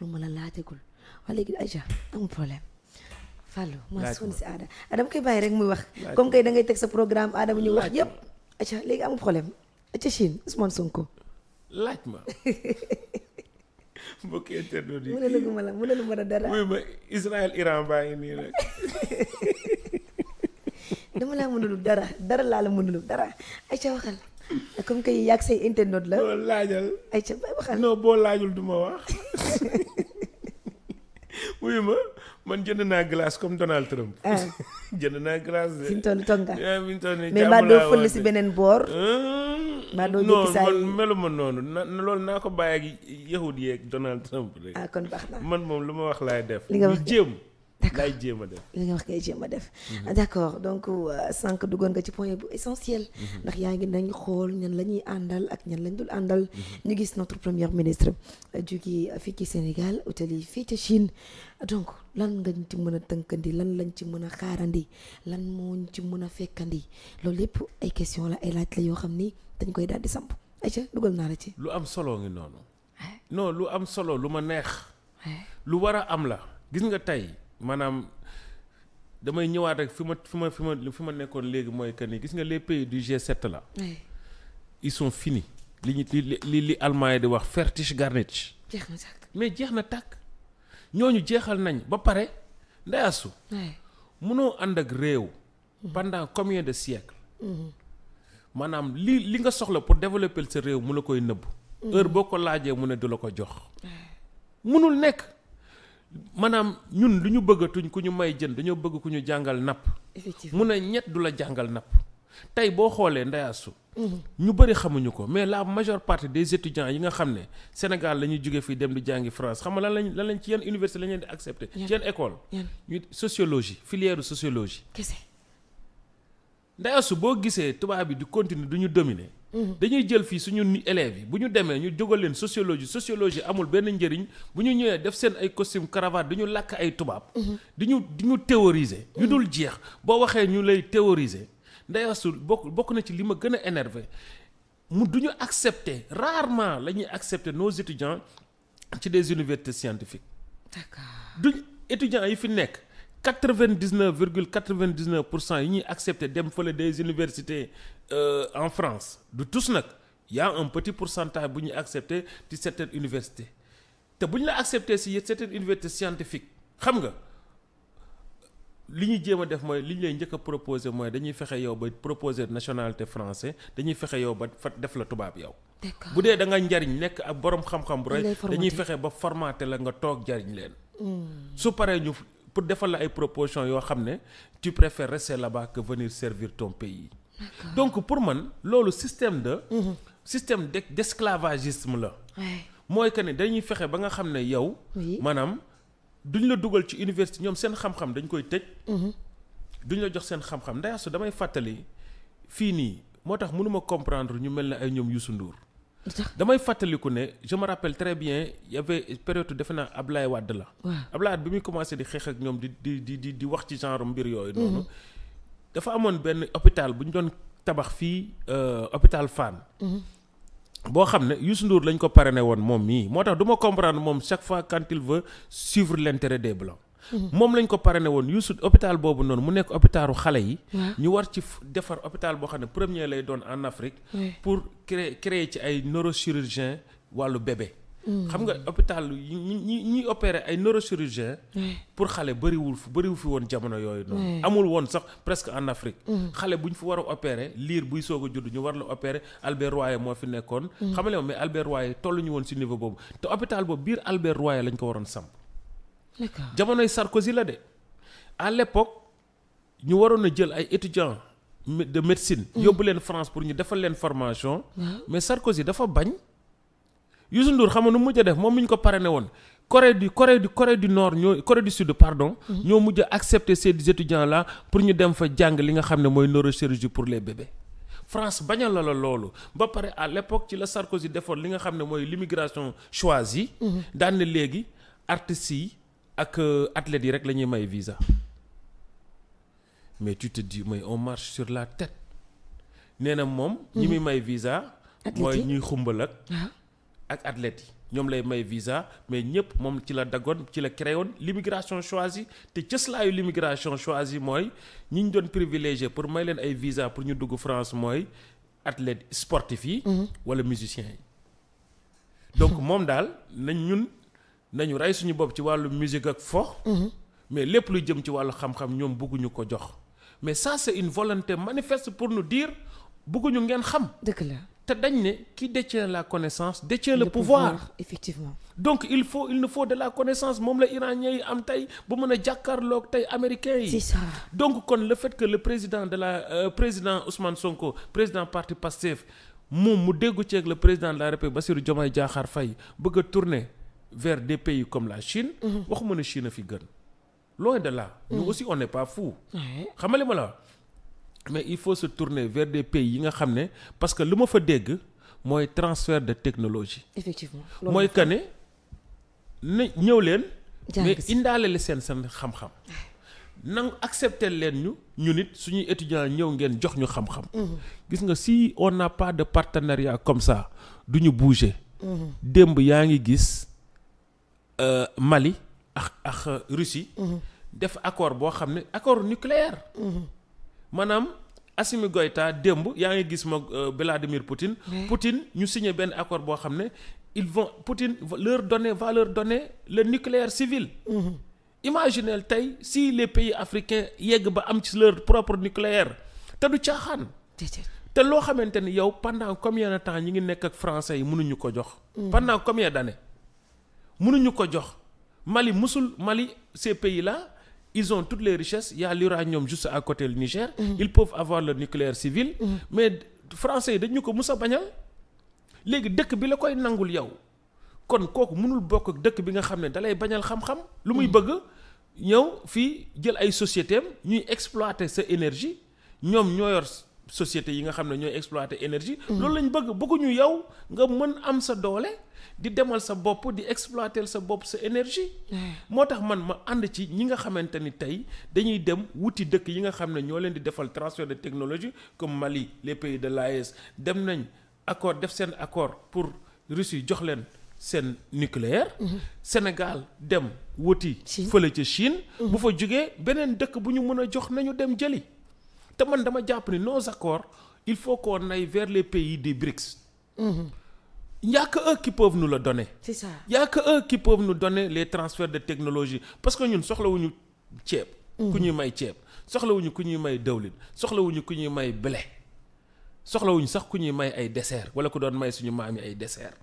lu ma la laajagul waa léegi Aïcha amul problème Fallou maa sonn si Adama Adama koy bàyyi rek muy wax comme kay da ngay teg sa programme Adama ñu wax yëpp Aïcha léegi amul problème Aïcha Chine Ousmane Sonko laaj ma mbokki internet yi mënalu ma la dara muy ma Israël Iran baa ngi nii rek dama laa mënulu dara laa la mënulu dara Aïcha waxal comme que yàgg say internet la boo laajal Aïcha bay waxal non boo laajul duma wax muy ma man jënd naa glace comme Donald Trump jënd naa glace de fi mu toll toog nga fi mu toll nii mais maa doo fël si beneen boor maa doo non jékki saa man meluma noonu loolu naa ko bàyyi ak yahud yeeg Donald Trump rek kon baax na man moom lu ma wax laay def li nga wax jéem laay jéem a def li nga wax kay jéem a def d'accord donc sànq duggoon nga ci point bu essentiel ndax yaa ngi nañ xool ñan la ñuy àndal ak ñan lañ dul àndal ñu gis notre premier ministre jóge fii ci Sénégal utali fii ci Chine donc lan nga ci mën a tënkandi lan lañ ci mën a xaarandi lan moo ci mën a fekkandi loolu lépp ay question la ay laaj la yoo xam ni dañ koy daal di samp ayca dugal naa la ci lu am solo ngi noonu non lu am solo lu ma neex lu war a am la gis nga tey maanaam damay ñëwaat rek fi ma nekkoon léegi mooy que ni gis nga les pays du G7 là ils sont finis li allemand yi di wax fertig garnicht jeex na tàkk mais jeex na tàkk ñooñu jeexal nañ ba pare ndayasu mënoo ànd ak réew pendant combien de siècles maanaam li nga soxla pour développer sa réew mu la koy nëbb heure boo ko laajee mu ne du la ko jox mënul nekk maanaam ñun lu ñu bëggatuñ ku ñu may jën dañoo bëgg ku ñu jàngal napp mu ne ñett du la jàngal napp tey boo xoolee ndeyaasu ñu bëri xamuñu ko mais la majeure partie des étudiants yi nga xam ne Sénégal la ñuy jóge fii dem di jàngi France xam nga lan lañ ci yenn université la ñu leen di accepté ci yenn école ñu sociologie filière sociologie kese ndeyaasu boo gisee tubaab bi di continuer du ñu dominer dañuy jël fii suñu élèves yi bu ñu demee ñu jógal leen sociologie amul benn njëriñ bu ñu ñëwee def seen ay costume cravate du ñu làkk ay tubaab di ñu théoriser ñu dul jeex boo waxee ñu lay théoriser ndeyaasu bokk na ci li ma gën a énervé du ñu accepter rarement la ñuy accepter nos étudiants ci des universités scientifiques duñ étudiants yi fi nekk 99,99% yi ñuy accepter dem fële des universités en France du tous nag y a un petit pourcentage bu ñuy accepter ci certaines universités te bu ñu la accepter ci certaines universités scientifiques xam nga li ñuy jéem a def mooy li ñu lay njëkk a proposer mooy dañuy fexe yow ba proposer nationalité français dañuy fexe yow ba fa def la tubaab yow. bu dee da nga njariñ nekk ak borom xam-xam bu rek dañuy fexe ba formater la nga toog jariñ leen. su paree ñu pour defal la ay propositions yoo xam ne tu préfères rester là-bas que venir servir ton pays. donc pour man loolu système d'esclavagisme la. mooy que ne dañuy fexe ba nga xam ne yow. maanaam duñ la dugal ci université ñoom seen xam-xam dañ koy tëj. duñ la jox seen xam-xam ndax su damay fàttali fii nii moo tax mënuma comprendre ñu mel ne ay ñoom Youssou Ndour. damay fàttaliku ne je me rappelle très bien y avait période defe naa Ablaye Wade la. Ablaye Wade bi muy commencé di xeex ak ñoom di wax ci genre mbir yooyu noonu. dafa amoon benn hôpital bu ñu doon tabax fii hôpital Fann. boo xam ne Youssou Ndour lañ ko parrainé woon moom mii moo tax du ma comprendre moom chaque fois quand il veut suivre l'intérêt des blancs. moom lañ ko parrainé woon Youssou hôpital boobu noonu mu nekk hôpitalu xale yi. ñu war ci defar hôpital boo xam ne premier lay doon en Afrique. pour créer ci ay neurochirurgien wàllu bébé. xam nga hôpital ñi opéré ay neurochirurgien pour xale bëriwu fi woon jamono yooyu noonu. amul woon sax presque en Afrique. xale bu ñu fi war a opéré liir buy soog a judd ñu war la opéré Albert Royer moo fi nekkoon. xam nga mais Albert Royer tolluñu woon ci niveau boobu te hôpital boobu biir Albert Royer lañ ko waroon samp. jamonoy Sarkozy la de à l'époque ñu waroon a jël ay étudiants de médecine. yóbbu leen France pour ñu defal leen formation. mais Sarkozy dafa bañ. Youssou Ndour xam nga nu mujj a def moom mi ñu ko parrainé woon Corée du Nord Corée du Sud pardon. ñoo mujj a accepter ces étudiants là pour ñu dem fa jàng li nga xam ne mooy neurochirurgie pour les bébés. France bañal la loolu ba pare à l'époque ci la Sarkozy defoon li nga xam ne mooy l'immigration choisie. daan na léegi artistes yi ak athlètes yi rek la ñuy may visa. mais tu te dis mais on marche sur la tête. nee na moom. ñi muy may visa. mooy ñuy xumbal ak athlètes yi ñoom lay may visa mais ñëpp moom ci la daggoon ci la créé woon l'immigration choisie te cëslaayu l'immigration choisie mooy ñi ñu doon privilégié pour may leen ay visa pour ñu dugg France mooy athlètes sportifs yi wala musiciens yi donc moom daal nañu rey suñu bopp ci wàllu musique ak fo mais lépp luy jëm ci wàllu xam-xam ñoom bëgguñu ko jox mais ça c'est une volonté manifeste pour nous dire bëgguñu ngeen xam dëgg la te dañ ne qui détient la connaissance détient le pouvoir effectivement donc il nous faut de la connaissance moom la iranien yi am tey ba mën a jàkkaarloog tey américains yi c'est ça donc kon le fait que le président président Ousmane Sonko président parti Pastef moom mu déggu ceeg le président de la République Bassirou Diomaye Diakhar Faye bëgg a tourner vers des pays comme la Chine waxuma ne Chine a fi gën loin de là nous aussi on n'est pas fou xam nga li ma la mais il faut se tourner vers des pays yi nga xam ne parce que lu ma fa dégg mooy transfert de technologie effectivement mooy que ne ñëw leen mais indaale la seen xam-xam nangu accepter leen ñu nit suñuy étudiants ñëw ngeen jox ñu xam-xam gis nga si on n'a pas de partenariat comme ça du ñu bouger démb yaa ngi gis Mali ak Russie def accord boo xam ne accord nucléaire maanaam Assimi Goïta démb yaa ngi gis ma Vladimir Poutine Poutine ñu signé benn accord boo xam ne Poutine va leur donner le nucléaire civil imaginez tey si les pays africains yegg ba am ci leur propre nucléaire te du caaxaan te loo xamante ni yow pendant combien de temps ñi ngi nekk ak français yi mënuñu ko jox pendant combien d'années mënuñu ko jox Mali ces pays-là ils ont toutes les richesses il y a l'uranium juste à côté du Niger ils peuvent avoir le nucléaire civil mais français yi dañu ko mus a bañal léegi dëkk bi la koy nangul yow kon kooku mënul bokk ak dëkk bi nga xam ne dalay bañal xam-xam lu muy bëgg ñëw fii jël ay sociétés am ñuy exploiter sa énergie ñoom ñoo yor sociétés yi nga xam ne ñooy exploiter énergie loolu lañ bëgguñu yow nga mën am sa doole di demal sa bopp di exploiter sa bopp sa énergie moo tax man ma ànd ci ñi nga xamante ni tey dañuy dem wuti dëkk yi nga xam ne ñoo leen di defal transfert de technologie comme Mali les pays de l'AES dem nañ accord def seen accord pour Russie jox leen seen nucléaire Sénégal dem wuti fële ca Chine bu fa jógee beneen dëkk bu ñu mën a jox nañu dem jëli te man dama jàpp ni nos accords il faut qu'on aille vers les pays des BRICS il n'y a que eux qui peuvent nous le donner. C'est ça. Il n'y a que eux qui peuvent nous donner les transferts de technologie parce que ñun soxlawuñu ceeb. ku ñuy may ceeb soxlawuñu ku ñuy may dawlin soxlawuñu ku ñuy may blé soxlawuñu sax ku ñuy may ay dessert wala ku doon may suñu maam yi ay dessert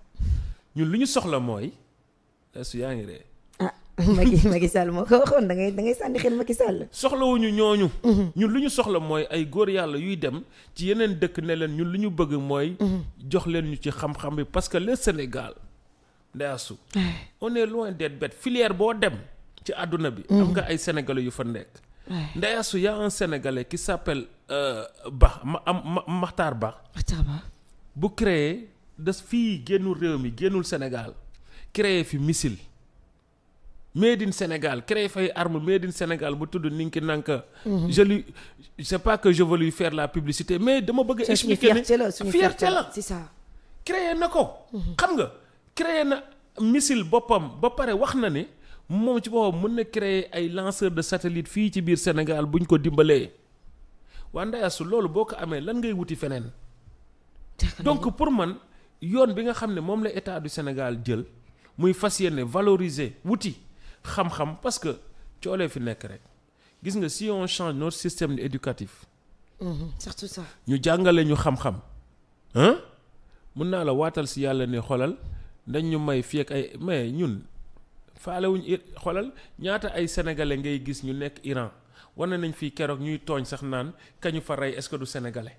ñun lu ñu soxla mooy su yaa ngi ree Macky Sall moo ko waxoon da ngay sànni xel Macky Sall. soxlawuñu ñooñu. ñun lu ñu soxla mooy ay góor yàlla yuy dem ci yeneen dëkk ne leen ñun lu ñu bëgg mooy. jox leen ñu ci xam-xam bi parce que le Sénégal ndeyaasu. on est loin d'être bête filière boo dem ci àdduna bi. am nga ay sénégalais yu fa nekk. ndeyaasu y a un sénégalais qui s'appelle Makhtar Ba. bu créé des fii génnul réew mi génnul Sénégal créé fi missile. made in Sénégal créé fay arme made in Sénégal bu tudd Ninki Nanka. je sais pas que je veux lui faire la publicité mais dama bëgg a expliquer ne fierté la c'est ça. créé na ko. xam nga créé na missile boppam ba pare wax na ne moom ci boppam mën na créer ay lanceur de satellite fii ci biir Sénégal buñ ko dimbalee waa Ndayasu loolu boo ko amee lan ngay wuti feneen. donc pour man yoon bi nga xam ne moom la état du Sénégal jël muy fas yéene valoriser wuti. xam-xam parce que coolee fi nekk rek gis nga si on change notre système éducatif. surtout ça. ñu jàngale ñu xam-xam mun naa la waatal si yàlla ne xolal dañ ñu may fii ak ay mais ñun faalewuñ xolal ñaata ay sénégalais ngay gis ñu nekk Iran wane nañ fii keroog ñuy tooñ sax naan kañu fa rey est-ce que du sénégalais.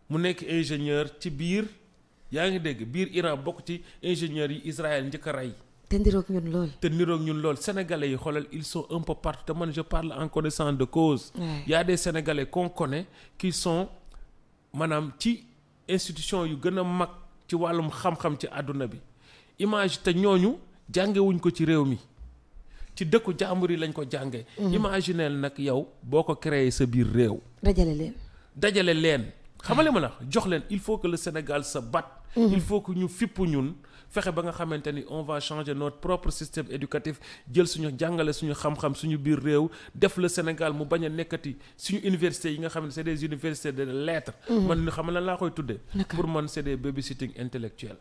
mu nekk ingénieur ci biir yaa ngi dégg biir Iran bokk ci ingénieurs yi Israël njëkk a rey. te niroog ñun lool sénégalais yi xoolal ils sont un peu partout te man je parle en connaissance de cause. Il y a des sénégalais qu'on connaît qui sont maanaam ci institution yu gën a mag ci wàllum xam-xam ci àdduna bi image te ñooñu jàngewuñ ko ci réew mi ci dëkku jàmbur yi lañ ko jànge imagineel nag yow boo ko créé sa biir réew. dajale leen xamale ma la jox leen il faut que le Sénégal se batte. Il faut que ñu fippu ñun fexe ba nga xamante ni on va changer notre propre système éducatif jël suñu jàngale suñu xam-xam suñu biir réew def le Sénégal mu bañ a nekkati suñu universités yi nga xam ne c'est des universités de lettres. man xam lan laa koy tuddee. pour man c'est des babysitting intellectuels.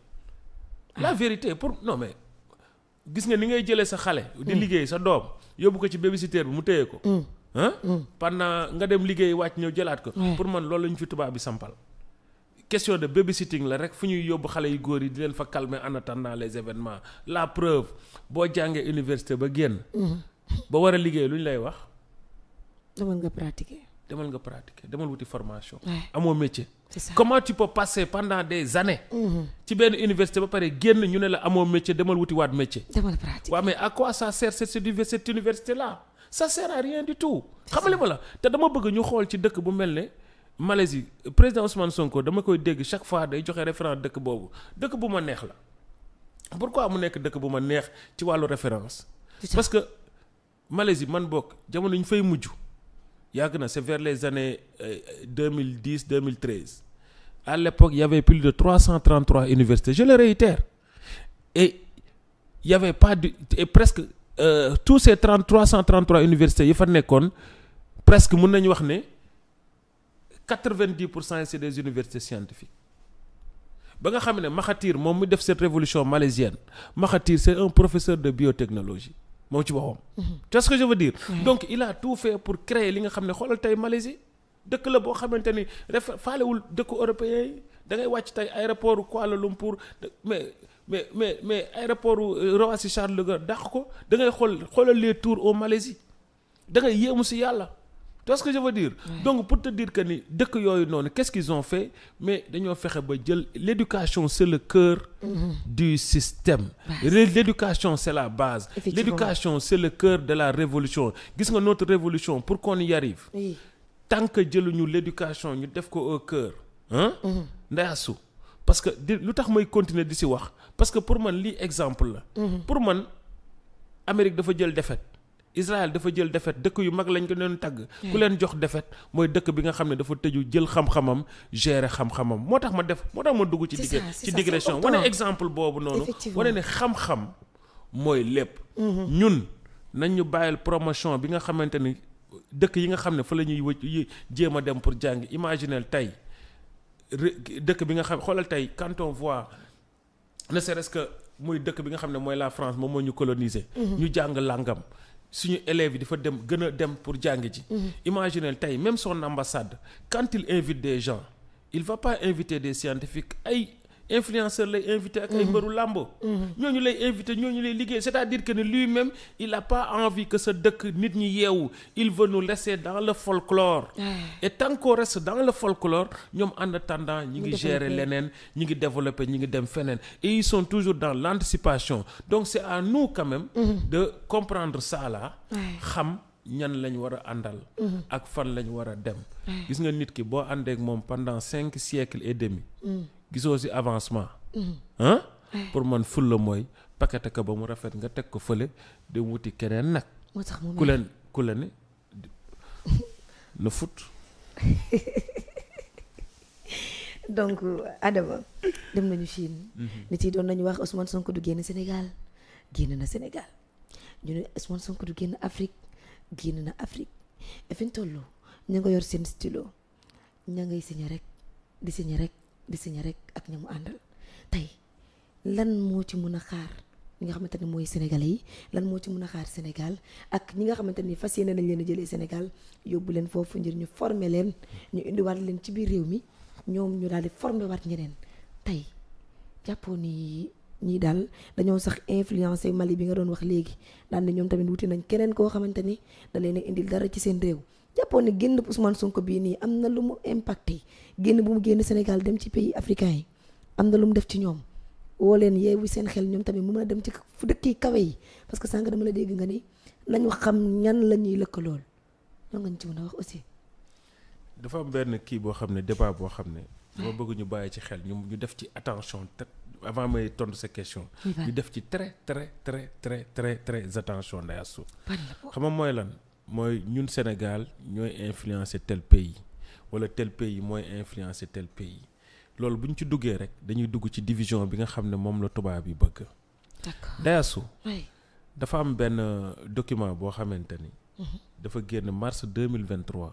La vérité pour non mais gis nga ni ngay jëlee sa xale. di liggéey sa doom yóbbu ko ci babysitter bi mu téye ko. pendant nga dem liggéey wàcc ñëw jëlaat ko. pour man loolu la ñu fi tubaab bi sampal. question de babysitting la rek fu ñuy yóbbu xale yu góor yi di leen fa calmer en attendant les événements la preuve boo jàngee université ba génn. ba war a liggéey lu ñu lay wax. demal nga pratiquer. demal wuti formation. amoo métier. C'est ça. Comment tu peux passer pendant des années. ci benn université ba pare génn ñu ne la amoo métier demal wuti waat métier. demal pratiquer. waaw mais à quoi ça sert cette université là ça sert à rien du tout. xamali ma la te dama bëgg ñu xool ci dëkk bu mel ne Malaisie président Ousmane Sonko dama koy dégg chaque fois day joxe référence dëkk boobu dëkk bu ma neex la. pourquoi mu nekk dëkk bu ma neex ci wàllu référence. parce que Malaisie man bokk jamono ñu fay mujj. yàgg na c'est vers les années 2010 2013 à l'époque il y avait plus de 333 universités je le réitère et il y avait pas et presque tous ces 333 universités yi fa nekkoon presque mën nañu wax ne 90% c'est des universités scientifiques ba nga xam ne Mahathir moom mu def cette révolution malaisienne Mahathir c'est un professeur de biotechnologie moom ci boppam. tu vois ce que je veux dire. donc il a tout fait pour créer li nga xam ne xoolal tey Malaisie dëkk la boo xamante ni faalewul dëkku européen yi da ngay wàcc tey aéroport Kuala Lumpur mais aéroport Roissy Charles de Gaulle dàq ko da ngay xoolal les tours au Malaisie da ngay yéemu si yàlla. tu vois ce que je veux dire. donc pour te dire que ni dëkk yooyu noonu qu'est-ce qu'ils ont fait mais dañoo fexe ba jël l'éducation c'est le cœur du système. L'éducation c'est la base. L'éducation c'est le cœur de la révolution gis nga notre révolution pour qu'on y arrive. tant que jëluñu l'éducation ñu def ko au cœur. ndayasu parce que lu tax may continuer di si wax parce que pour man lii exemple la. pour man Amérique dafa jël défaite. Israël dafa jël défaite dëkk yu mag lañ ko doon tàgg. ku leen jox défaite mooy dëkk bi nga xam ne dafa tëju jël xam-xamam gérer xam-xamam moo tax ma dugg ci digression wane exemple boobu noonu. wane ne xam-xam mooy lépp. ñun nañ ñu bàyyil promotion bi nga xamante ni dëkk yi nga xam ne fa la ñuy jéem a dem pour jàng imaginel tey dëkk bi nga xam xoolal tey quand on voit ne serait-ce que muy dëkk bi nga xam ne mooy la France moom moo ñu coloniser. ñu jàng làngam. suñu élèves yi dafa dem gën a dem pour jàng ji. imaginez tey même son ambassade quand il invite des gens il va pas inviter des scientifiques ay influenceurs lay invité ak ay mbëru làmbo ñooñu lay invité ñooñu lay liggéey c'est-à-dire que ne lui-même il a pas envie que sa dëkk nit ñi yeewu il veut nous laisser dans le folklore et tant qu'on reste dans le folklore ñoom en attendant ñi ngi gérer leneen ñi ngi développer ñi ngi dem feneen et ils sont toujours dans l'anticipation donc c'est à nous quand même de comprendre ça là xam ñan lañ war a àndal ak fan lañ war a dem gis nga nit ki boo àndeek moom pendant 5 siècles et demi gisoo ci avancement pour man ful la mooy paquet ka ba mu rafet nga teg ko fële de wuti keneen nag ku leen ne na fut donc Adama dem nañu Chine nit yi doon nañu wax Ousmane Sonko du génn Sénégal génn na Sénégal ñu ne Ousmane Sonko du génn Afrique génn na Afrique et fi ñu toll ña nga yor seen stylo ña ngay signé rek di signé rek ak ña mu àndal tey lan moo ci mën a xaar ñi nga xamante ne mooy sénégalais yi lan moo ci mën a xaar Sénégal ak ñi nga xamante ni fas yéene nañ leen a jëlee Sénégal yóbbu leen foofu ngir ñu former leen ñu indiwaat leen ci biir réew mi ñoom ñu daal di former waat ñeneen tey jàppoo ni ñii daal dañoo sax influencé Mali bi nga doon wax léegi daan na ñoom tamit wuti nañ keneen koo xamante ni da leen a indil dara ci seen réew jàppoo ne génn Ousmane Sonko bii nii am na lu mu impacté génn bu mu génn Sénégal dem ci pays africain yi am na lu mu def ci ñoom woo leen yeewu seen xel ñoom tamit mu mën a dem ci fu dëkk yi kawe yi parce que sànq dama la dégg nga ni nañu xam ñan la ñuy lëkkalool loolu nga ñu ci mën a wax aussi. dafa am benn kii boo xam ne débat boo xam ne. dama bëgg ñu bàyyi ci xel ñu def ci attention avant may tontu sa question. ñu def ci très attention Ndeye Astou. xam nga mooy lan mooy ñun Sénégal ñooy influencer tel pays wala tel pays mooy influencer tel pays loolu bu ñu ci duggee rek dañuy dugg ci division bi nga xam ne moom la tubaab yi bëgg. d'accord Dayasu. dafa am benn document boo xamante ni. dafa génn mars 2023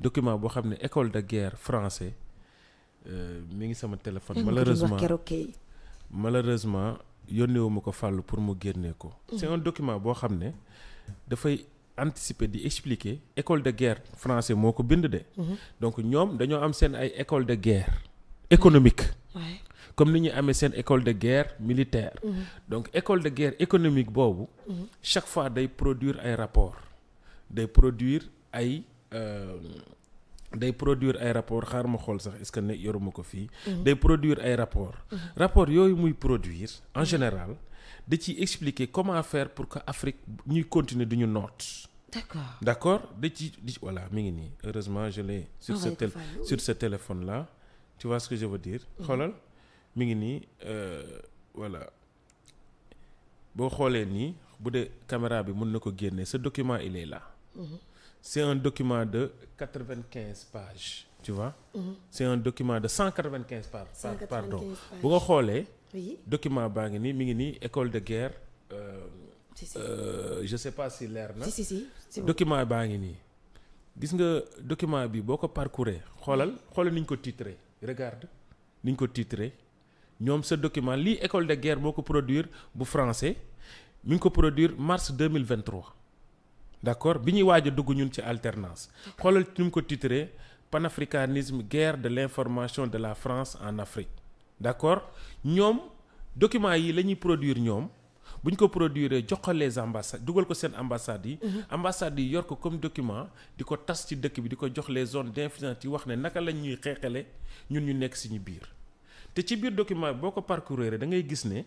document boo xam ne école de guerre français mi ngi sama téléphone. malheureusement yónneewuma ko fàllu pour mu génnee ko. c'est un document boo xam ne dafay anticiper di expliquer école de guerre français moo ko bind de. donc ñoom dañoo am seen ay école de guerre économique. comme ni ñu amee seen école de guerre militaire. donc école de guerre économique boobu. chaque fois day produire ay rapport day produire ay rapport xaar ma xool sax est-ce que ne yoruma ko fii. day produire ay rapport rapport yooyu muy produire en général da ciy expliquer comment faire pour que Afrique ñuy continuer du ñu noot. d'accord da ci voilà mi ngi nii heureusement je l'ai sur ce téléphone là tu vois ce que je veux dire. xoolal mi ngi nii voilà boo xoolee nii bu dee caméra bi mën na ko génne ce document il est là. C'est un document de 95 pages, tu vois. C'est un document de 195 pages. Pardon. Bu nga xoolee. document baa ngi nii mi ngi nii école de guerre. Je sais pas si leer na. si document baa ngi nii. gis nga document bi boo ko parcourir xoolal ni ñu ko titré regarde ni ñu ko titré ñoom ce document lii école de guerre moo ko produire bu français mi ngi ko produire mars 2023. d'accord bi ñuy waaj a dugg ñun ci alternance xoolal ni mu ko titré panafricanisme guerre de l'information de la France en Afrique d'accord ñoom documents yi la ñuy produire ñoom bu ñu ko produire jox ko les ambassades dugal ko seen ambassades yi. ambassades yi yor ko comme document di ko tas ci dëkk bi di ko jox les zones d'influence yi wax ne naka lañ ñuy xeexale ñun ñu nekk suñu biir te ci biir document boo ko parcourir da ngay gis ne.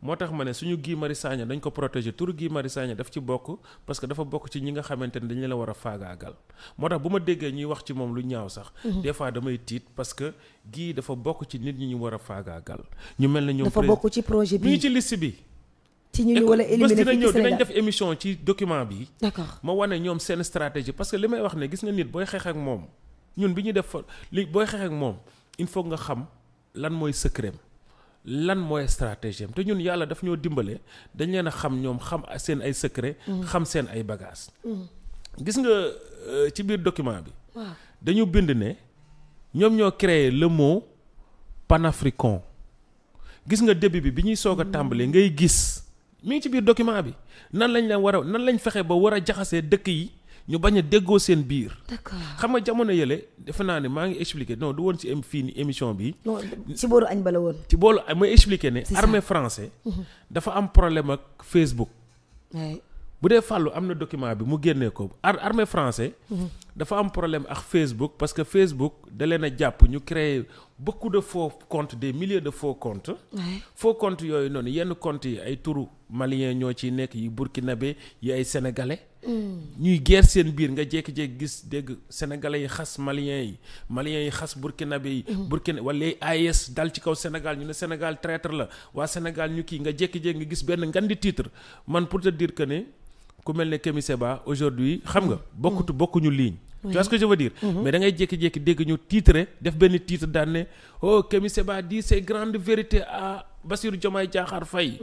moo tax ma ne suñu Guy Marius Sagna dañ ko protéger turu Guy Marius Sagna daf ci bokk parce que dafa bokk ci ñi nga xamante ne dañ leen a war a faagaagal moo tax bu ma déggee ñuy wax ci moom lu ñaaw sax. des fois damay tiit parce que Guy dafa bokk ci nit ñi ñu war a faagaagal. ñu mel ne ñoom dafa bokk ci projet bi mi ngi ci liste bi. ci ñu wala éliminer fii ci Sénégal dinañ def émission ci document bi. d'accord ma wane ñoom seen stratégie parce que li may wax ne gis nga nit booy xeex ak moom ñun bi ñuy def booy xeex ak moom il faut nga xam lan mooy secret lan mooy stratégie te ñun yàlla daf ñoo dimbale dañ leen a xam ñoom xam seen ay secret. xam seen ay bagages. gis nga ci biir document bi. dañu bind ne ñoom ñoo créé le mot panafricain gis nga début bi ñuy soog a tàmbalee ngay gis mi ngi ci biir document bi nan lañ fexe ba war a jaxasee dëkk yi. ñu bañ a déggoo seen biir. d'accord xam nga jamono yële defe naa ne maa ngi expliqué non du woon ci fii ni émission bi. non ci booru añ ba la woon. ci boolu may expliqué ne. armée français. dafa am problème ak Facebook. bu dee fàllu am na document bi mu génnee ko armée français. dafa am problème ak Facebook parce que Facebook da leen a jàpp ñu créer beaucoup de faux comptes des milliers de faux comptes. faux comptes yooyu noonu yenn comptes yi ay turu malien ñoo ciy nekk yi burkinabé yi ay sénégalais. ñuy guerre seen biir nga jékki-jékki gis dégg sénégalais yi xas maliens yi xas burkinabé yi. burkina wala AIS dal ci kaw Sénégal ñu ne Sénégal traître la waa Sénégal ñu kii nga jékki-jékki nga gis benn ngandi titre man pour te dire que ne ku mel ne Kémi Séba aujourd'hui xam nga. bokkuñu ligne. tu vois ce que je veux dire. mais da ngay jékki-jékki dégg ñu titre def benn titre daan ne oh Kémi Séba dit ses grandes vérités à Bassirou Diomaye Diakhar Faye.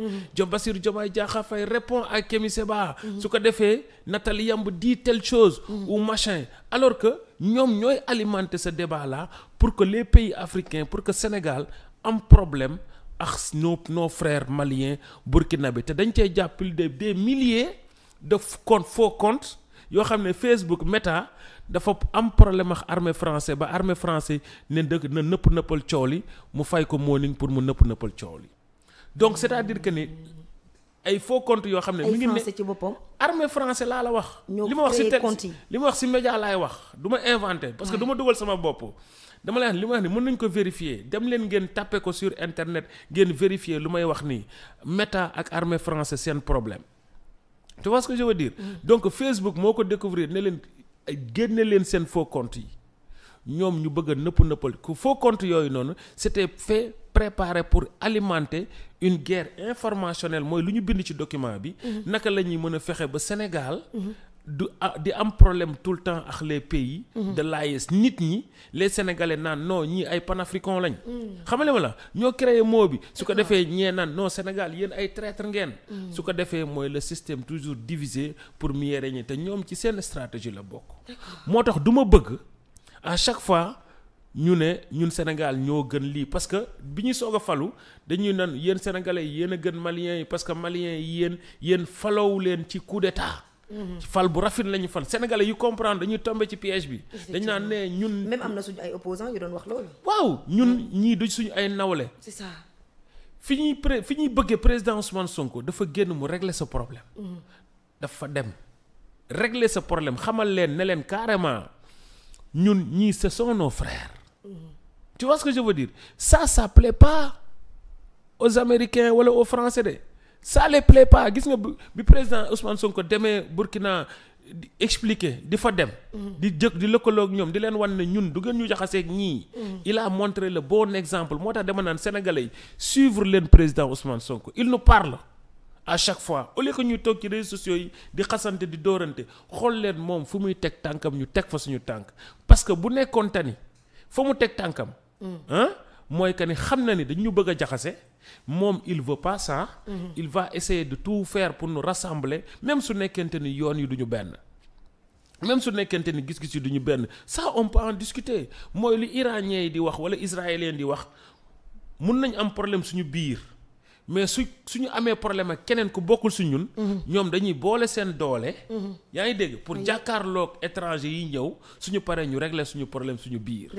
Bassirou Diomaye Diakhar Faye répond à Kémi Séba. su ko defee Nathalie Yamb dit telle chose. ou machin alors que ñoom ñooy alimenter ce débat là pour que les pays africains pour que Sénégal am problème ak nos frères maliens burkinabé te dañ cee jàpp des milliers de faux comptes yoo xam ne Facebook Meta dafa am problème ak armée français ba armée français ne dëgg na nëppal coow li mu fay ko morning pour mu nëppal coow li donc c'est-à-dire que ne ay faux comptes yoo xam ne mi ngi ne ci boppam armée français laa la wax li ma wax ci média laay wax du ma inventé parce que du ma dugal sama bopp dama lay wax li ma wax ni mën nañ ko vérifier dem leen ngeen tapé ko sur internet ngeen vérifier lu may wax nii Meta ak armée français seen problème tu vois ce que je veux dire. donc Facebook moo ko découvrir ne leen génne leen seen faux compte yi ñoom ñu bëgg a nëppal ku faux compte yooyu noonu c'était fait préparé pour alimenter une guerre informationnelle mooy lu ñu bind ci document bi. naka la ñuy mën a fexe ba Sénégal di am problème tout le temps ak les pays de l'AES nit ñi les sénégalais naan non ñii ay panafricains lañ xamale ma la ñoo créé mot bi su ko defee ñee naan non Sénégal yéen ay traître ngeen su ko defee mooy le système toujours divisé pour mieux régner te ñoom ci seen stratégie la bokk moo tax du ma bëgg à chaque fois ñu ne ñun Sénégal ñoo gën lii parce que bi ñuy soog a falu dañuy nan yéen sénégalais yi yéen a gën maliens yi parce que maliens yi yéen falowu leen ci coup d'état fal bu rafet la ñu fal sénégalais yu comprendre dañuy tomber ci piège bi dañ naan ne ñun même am na suñu ay opposants yu doon wax loolu waaw ñun ñii du suñu ay nawle c'est ça fi ñuy bëggee président Ousmane Sonko dafa génn mu régler sa problème dafa dem régler sa problème xamal leen ne leen carrément ñun ñii ce sont nos frères tu vois ce que je veux dire ça plaît pas aux Américains wala aux Français de ça les plaît pas gis nga bi président Ousmane Sonko demee Burkina di expliquer di fa dem di lëkkaloog ñoom di leen wan ne ñun du gën ñu jaxaseeg ñii il a montré le bon exemple moo tax dama naan sénégalais yi suivre leen président Ousmane Sonko il nous parle à chaque fois au lieu que ñuy toog ci réseaux sociaux yi di xasante di dóorante xool leen moom fu muy teg tànkam ñu teg fa suñu tànk parce que bu nekkoon tani fa mu teg tànkam mooy que ni xam na ni dañu bëgg a jaxase moom il veut pas ça il va essayer de tout faire pour nous rassembler même su nekkente ni yoon yi duñu benn même su nekkente ni gis-gis yi duñu benn ça on peut en discuter mooy lu iranien yi di wax wala israélien di wax mun nañ am problème suñu biir mais suñu amee problème ak keneen ku bokkul su ñun ñoom dañuy boole seen doole yaa ngi dégg pour jàkkaarloog étranger yi ñëw suñu paree ñu régler suñu problème suñu biir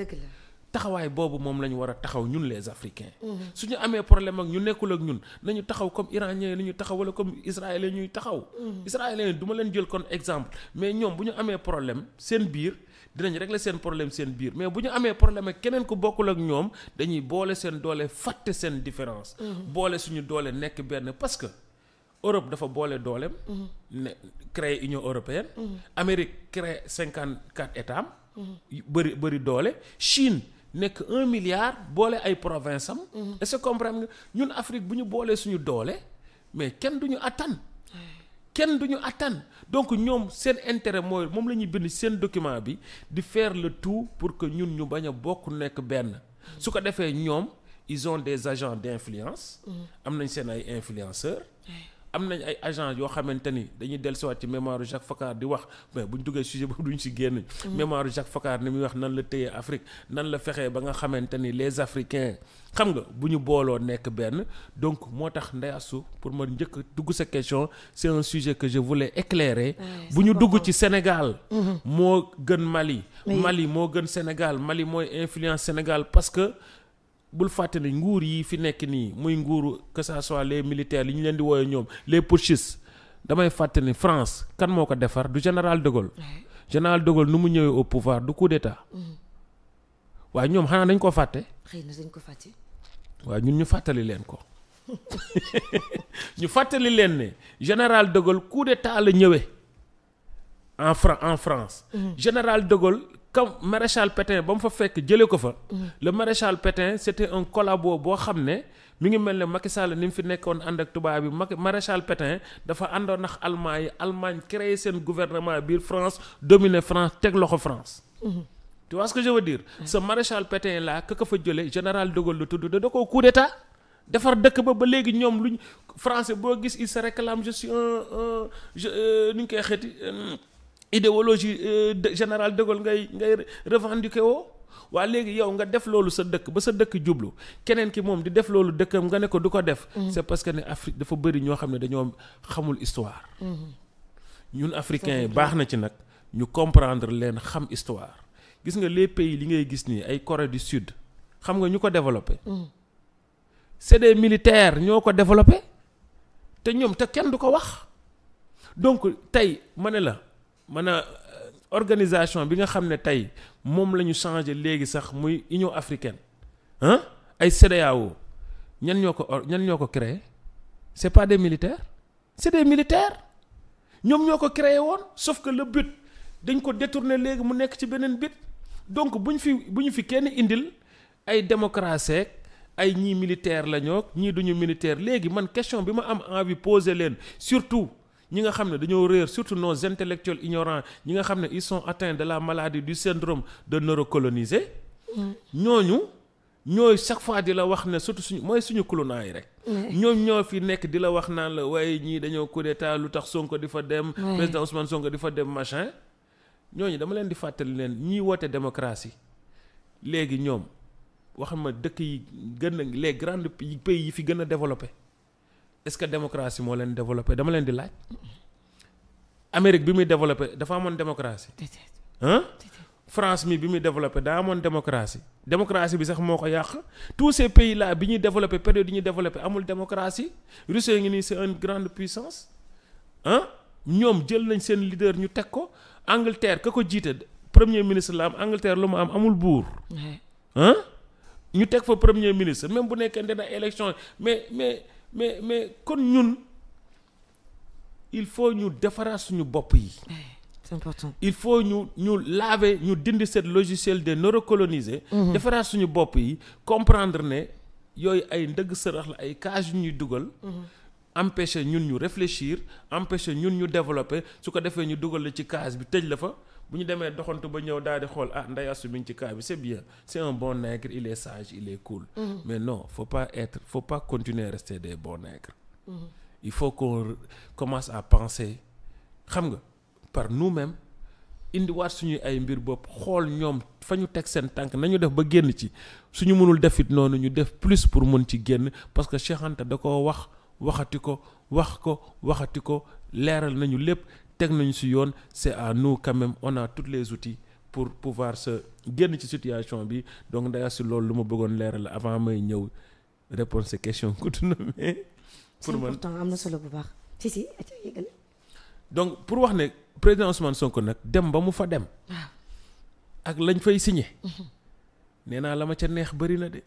taxawaay boobu moom la ñu war a taxaw ñun les africains suñu amee problème ak ñu nekkul ak ñun nañu taxaw comme iranien yi ñu taxaw wala comme israélien ñuy taxaw israélien yi du ma leen jël kon exemple mais ñoom bu ñu amee problème seen biir dinañ régler seen problème seen biir mais bu ñu amee problème ak keneen ku bokkul ak ñoom dañuy boole seen doole fàtte seen différence boole suñu doole nekk benn parce que Europe dafa boole dooleem ne créer Union européenne Amérique créer 54 états bëri doole Chine nekk 1 milliard boole ay province am est-ce que comprendre nga ñun Afrique bu ñu boolee suñu doole mais kenn duñu attan donc ñoom seen intérêt mooy moom la ñuy bind seen document bi di faire le tout pour que ñun ñu bañ a bokk nekk benn su ko defee ñoom ils ont des agents d'influence am nañ seen ay influenceurs am nañ ay agents yoo xamante ni dañuy dellusiwaat ci mémoire Jacques Foccart di wax mais bu ñu duggee sujet boobu duñ si génn mémoire Jacques Foccart ni muy wax nan la téye Afrique nan la fexee ba nga xamante ni les Africains xam nga bu ñu booloo nekk benn donc moo tax Ndeyasu pour ma njëkk dugg sa question c'est un sujet que je voulais éclairer bu ñu dugg ci Sénégal moo gën Mali Mali moo gën Sénégal Mali mooy influence Sénégal parce que bul fàtte ne nguur yi fi nekk nii muy nguuru que ça soit les militaires li ñu leen di wooye ñoom les putschistes damay fàtte ne France kan moo ko defar du général de Gaulle général de Gaulle nu mu ñëwee au pouvoir du coup d'état waaye ñoom xanaa dañ ko fàtte xëy na dañ ko fàtte waaye ñun ñu fàttali leen ko ñu fàttali leen ne général de Gaulle coup d'état la ñëwee en France général de Gaulle comme maréchal Pétain ba mu fa fekk jëlee ko fa le maréchal Pétain c'était un collabo boo xam ne mi ngi mel ne Macky Sall ni mu fi nekkoon ànd ak tubaab bi maréchal Pétain dafa àndoon ak Allemagne yi Allemagne créé seen gouvernement biir France dominer France teg loxo France tu vois ce que je veux dire ce maréchal Pétain là ka fa jëlee général de Gaulle lu tudd da ko coup d'état defar dëkk ba léegi ñoom luñ français boo gis il se réclame je suis nu ñu koy xeeti idéologie général de Gaulle ngay revendiquer woo waa léegi yow nga def loolu sa dëkk ba sa dëkk jublu keneen ki moom di def loolu dëkkam nga ne ko du ko def c'est parce que ne Afrique dafa bëri ñoo xam ne dañoo xamul histoire ñun africains yi baax na ci nag ñu comprendre leen xam histoire gis nga les pays li ngay gis nii ay Corée du Sud xam nga ñu ko développé c'est des militaires ñoo ko développé te ñoom te kenn du ko wax donc tey ma ne la organisation bi nga xam ne tey moom la ñu changé léegi sax muy Union africaine ay CEDEAO ñan ñoo ko créé c'est pas des militaires c'est des militaires ñoom ñoo ko créé woon sauf que le but dañ ko détourner léegi mu nekk ci beneen but donc bu ñu fi kenn indil ay démocratie ay ñii militaire la ñoo ñii duñu militaire léegi man question bi ma am envie poser leen surtout ñi nga xam ne dañoo réer surtout nos intellectuels ignorants ñi nga xam ne ils sont atteints de la maladie du syndrome de neurocolonisé ñooñu ñooy chaque fois di la wax ne surtout suñu kulunaa yi rek ñoom ñoo fi nekk di la wax naan la waaye ñii dañoo coup d'état lu tax Sonko di fa dem président Ousmane Sonko di fa dem machin ñooñu dama leen di fàttali leen ñiy woote démocratie léegi ñoom waxama dëkk yi gën a les grands pays yi fi gën a développé est-ce que démocratie moo leen développé dama leen di laaj Amérique bi muy développé dafa amoon démocratie hein France mi bi muy développé daa amoon démocratie bi sax moo ko yàq tous ces pays là bi ñuy développé période yi ñuy développé amul démocratie Russie ngi nii c'est une grande puissance ah ñoom jël nañ seen leader ñu teg ko Angleterre ka ko jiite premier ministre la am Angleterre lu mu am amul buur ah ñu teg fa premier ministre même bu nekkee dina élection mais kon ñun il faut ñu defaraat suñu bopp yi. C'est important. Il faut ñu laver ñu dindi cette logiciel de neurocolonisé. defaraat suñu bopp yi comprendre ne yooyu ay ndëgg sërëx la ay case yu ñuy dugal. empêcher ñun ñu réfléchir empêcher ñun ñu développer su ko defee ñu dugal la ci case bi tëj la fa bu ñu demee doxantu ba ñëw daal di xool Ndeye Astou mi ngi ci case bi c'est bien c'est un bon nègre il est sage il est cool. Mais non faut pas continuer à rester des bons nègres. Il faut qu'on commence à penser xam nga par nous-mêmes indiwaat suñuy ay mbir bopp xool ñoom fa ñu teg seen tànk nañu def ba génn ci suñu mënul def it noonu ñu def plus pour mën ci génn parce que Cheikh Anta da koo waxati ko leeral nañu lépp teg nañu ci yoon c'est à nous quand même on a tous les outils pour pouvoir se génn ci situation bi donc d'ailleurs si loolu lu ma bëggoon leeral avant may ñëw répondre ces questions gudd na mais pour man c'est important am na solo bu baax si yëgal donc pour wax ne président Ousmane Sonko nag dem ba mu fa dem ak lañ fay signé nee naa la ma ca neex bëri na de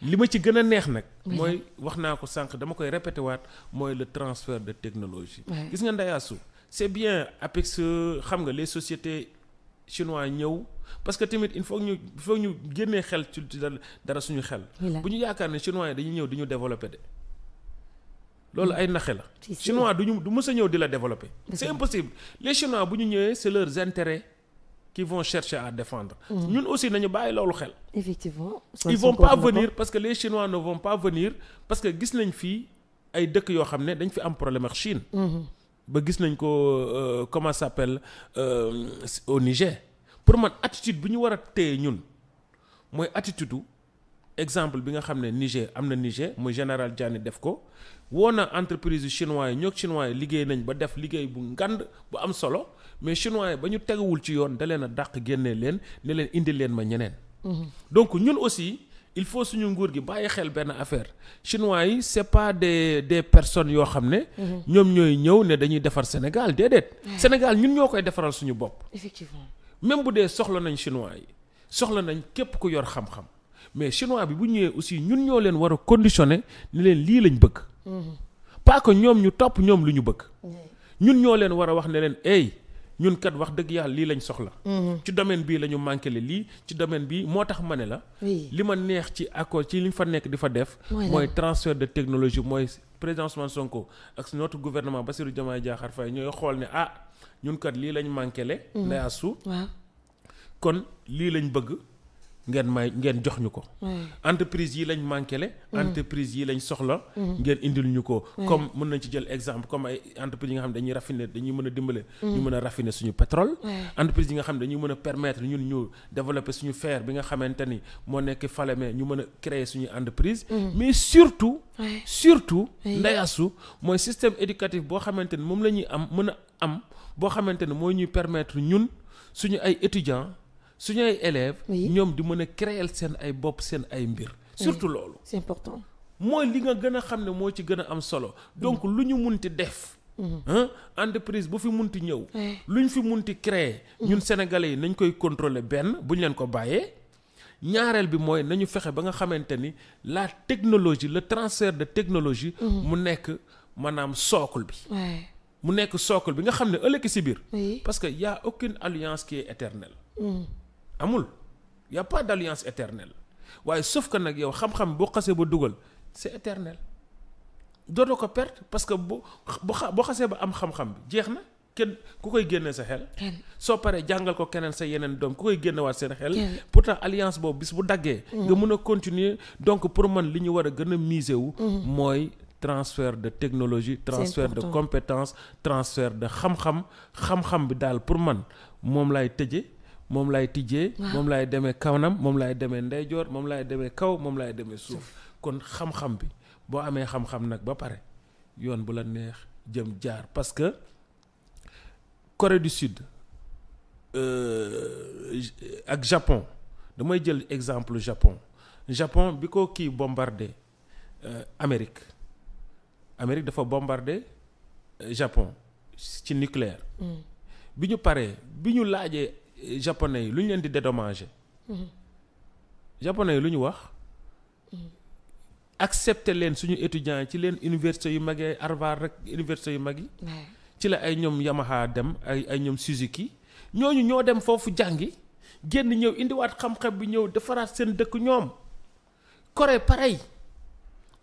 li ma ci gën a neex nag mooy wax naa ko sànq dama koy répété waat mooy le transfert de technologie gis nga Ndeye Astou c'est bien APEX xam nga les sociétés chinois ñëw parce que tamit il faut ñu génnee xel ci dara suñu xel bu ñu yaakaar ne chinois yi dañuy ñëw di ñu développer de loolu ay naxe la chinois du mës a ñëw di la développer c'est impossible les chinois bu ñu ñëwee c'est leurs intérêts qui vont chercher à défendre ñun aussi nañu bàyyi loolu xel effectivement ils vont pas venir parce que les chinois ne vont pas venir parce que gis nañ fii ay dëkk yoo xam ne dañ fi am problème ak Chine ba gis nañ ko comment ça s'appelle au Niger pour man attitude bi ñu war a téye ñun mooy attitude exemple bi nga xam ne Niger am na Niger muy général Diané def ko woo na entreprise chinois yi ñoog chinois yi liggéey nañ ba def liggéey bu ngand bu am solo mais chinois yi ba ñu teguwul ci yoon da leen a dàq génnee leen ne leen indi leen ma ñeneen donc ñun aussi il faut suñu nguur gi bàyyi xel benn affaire chinois yi c'est pas des personnes yoo xam ne ñoom ñooy ñëw ne dañuy defar Sénégal déedéet Sénégal ñun ñoo koy defaral suñu bopp effectivement même bu dee soxla nañ chinois yi soxla nañ képp ku yor xam-xam mais chinois bi bu ñëwee aussi ñun ñoo leen war a conditionner ni leen lii lañ bëgg pas que ñoom ñu topp ñoom lu ñu bëgg ñun ñoo leen war a wax ne leen hey ñun kat wax dëgg yàlla lii lañ soxla ci domaine bii la ñu manqué le lii ci domaine bii moo tax ma ne la li ma neex ci accord ci li ñu fa nekk di fa def mooy transfert de technologie mooy président Ousmane Sonko ak notre gouvernement Bassirou Diomaye Diakhar Faye ñooy xool ne ñun kat lii lañ manqué le Ndeye Astou kon lii lañ bëgg ngeen jox ñu ko entreprise yi lañ manqué le entreprise yi lañ soxla ngeen indil ñu ko comme mën nañ ci jël exemple comme ay entreprise yi nga xam ne dañuy raffiner dañuy mën a dimbale ñu mën a raffiner suñu pétrole entreprise yi nga xam ne dañuy mën a permettre ñun ñu développer suñu fer bi nga xamante ni moo nekk Falémé ñu mën a créer suñu entreprise mais surtout Ndeye Astou mooy système éducatif boo xamante ni moom la ñuy mën a am boo xamante ni mooy ñuy permettre ñun suñu ay étudiants suñu ay élèves ñoom di mën a créer seen ay bopp seen ay mbir surtout loolu c'est important mooy li nga gën a xam ne moo ci gën a am solo donc lu ñu munti def entreprise bu fi munti ñëw lu ñu fi munti créer ñun sénégalais yi nañ koy contrôler benn bu ñu leen ko bàyyee ñaareel bi mooy nañu fexe ba nga xamante ni la technologie le transfert de technologie mu nekk maanaam socle bi mu nekk socle bi nga xam ne ëllëg si biir parce que y a aucune alliance qui est éternelle amul y a pas d'alliance éternelle waaye sauf que nag yow xam-xam boo xasee ba dugal c'est éternel dootoo ko perte parce que boo xasee ba am xam-xam bi jeex na kenn ku koy génne sa xel. soo paree jàngal ko keneen sa yeneen doom ku koy génnewaat seen xel. pourtant alliance boobu bis bu daggee. nga mën a continuer donc pour man li ñu war a gën a miser wu. mooy transfert de technologie. transfert de compétence transfert de xam-xam bi daal pour man moom laay tëjee. moom laay tijjee. moom laay demee kawnam moom laay demee ndeyjoor moom laay demee kaw moom laay demee suuf. kon xam-xam bi boo amee xam-xam nag ba pare yoon bu la neex jëm jaar parce que Corée du Sud ak Japon damay jël exemple Japon bi ko kii bombardé Amérique dafa bombardé Japon ci nucléaire. bi ñu paree bi ñu laajee japonais yi lu ñu leen di dédommager. japonais yi lu ñu wax. accepter leen suñu étudiants yi ci leen université yu mag yi Harvard rek université yu mag yi. ci la ay ñoom Yamaha dem ay ñoom Suzuki ñooñu ñoo dem foofu jàngi génn ñëw indiwaat xam-xam bi ñëw defaraat seen dëkk ñoom. Corée pareil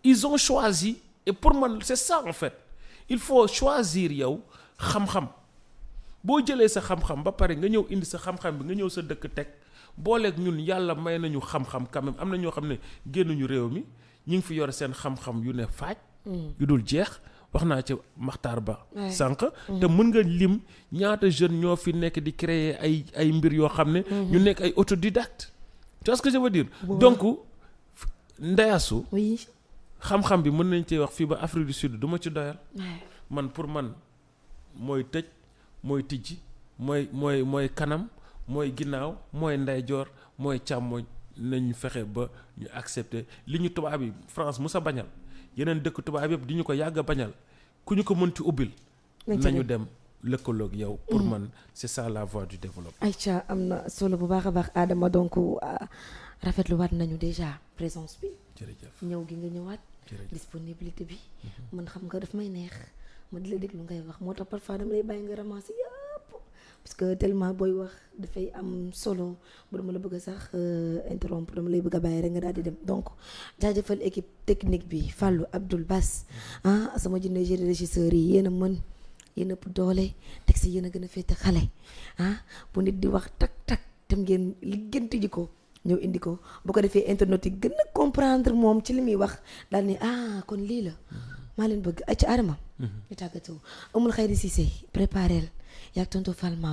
ils ont choisi et pour man c'est ça en fait il faut choisir yow xam-xam boo jëlee sa xam-xam ba pare nga ñëw indi sa xam-xam bi nga ñëw sa dëkk teg booleeg ñun yàlla may nañu xam-xam quand même am na ñoo xam ne génnuñu réew mi ñu ngi fi yor seen xam-xam yu ne faaj. yu dul jeex. wax naa ci Maxtaar Ba sànq te mën nga lim ñaata jeunes ñoo fi nekk di créer ay mbir yoo xam ne ñu nekk ay autodidacte tu vois ce que je veux dire donc ndeyasu xam-xam bi mën nañ cee wax fii ba Afrique du Sud du ma ci doyal man pour man mooy tëj mooy tijji mooy kanam mooy ginnaaw mooy ndeyjoor mooy càmmoñ nañu fexe ba ñu accepter li ñu tubaab yi France musa bañal yeneen dëkk tubaab yëpp di ñu ko yàgg a bañal ku ñu ko mënti ubbil nañu dem lëkkaloog yow pour man c'est ça la voie du développement. Aïcha am na solo bu baax a baax Adama donc rafetlu waat nañu déjà présence bi. jërëjëf ñëw gi nga ñëwaat. disponibilité bi. man xam nga daf may neex ma di la déglu ngay wax moo tax parfois dama lay bàyyi nga ramasser yëpp parce que tellement booy wax dafay am solo bu dama la bëgg a sax interrompre dama lay bëgg a bàyyi rek nga daal di dem donc jaajëfal équipe technique bi Fallou Abdoul Bass sama jinne jëri régisseurs yi yéen a mën yéen a ëpp doole teg si yéen a gën a féete xale bu nit di wax tak dem ngeen liggéenti ji ko ñëw indi ko bu ko defee internet yi gën a comprendre moom ci li muy wax daal ni kon lii la maa leen bëgg ay ci Adama ñu tàggatoo amul xayri Cissé préparel yaag tonto Falma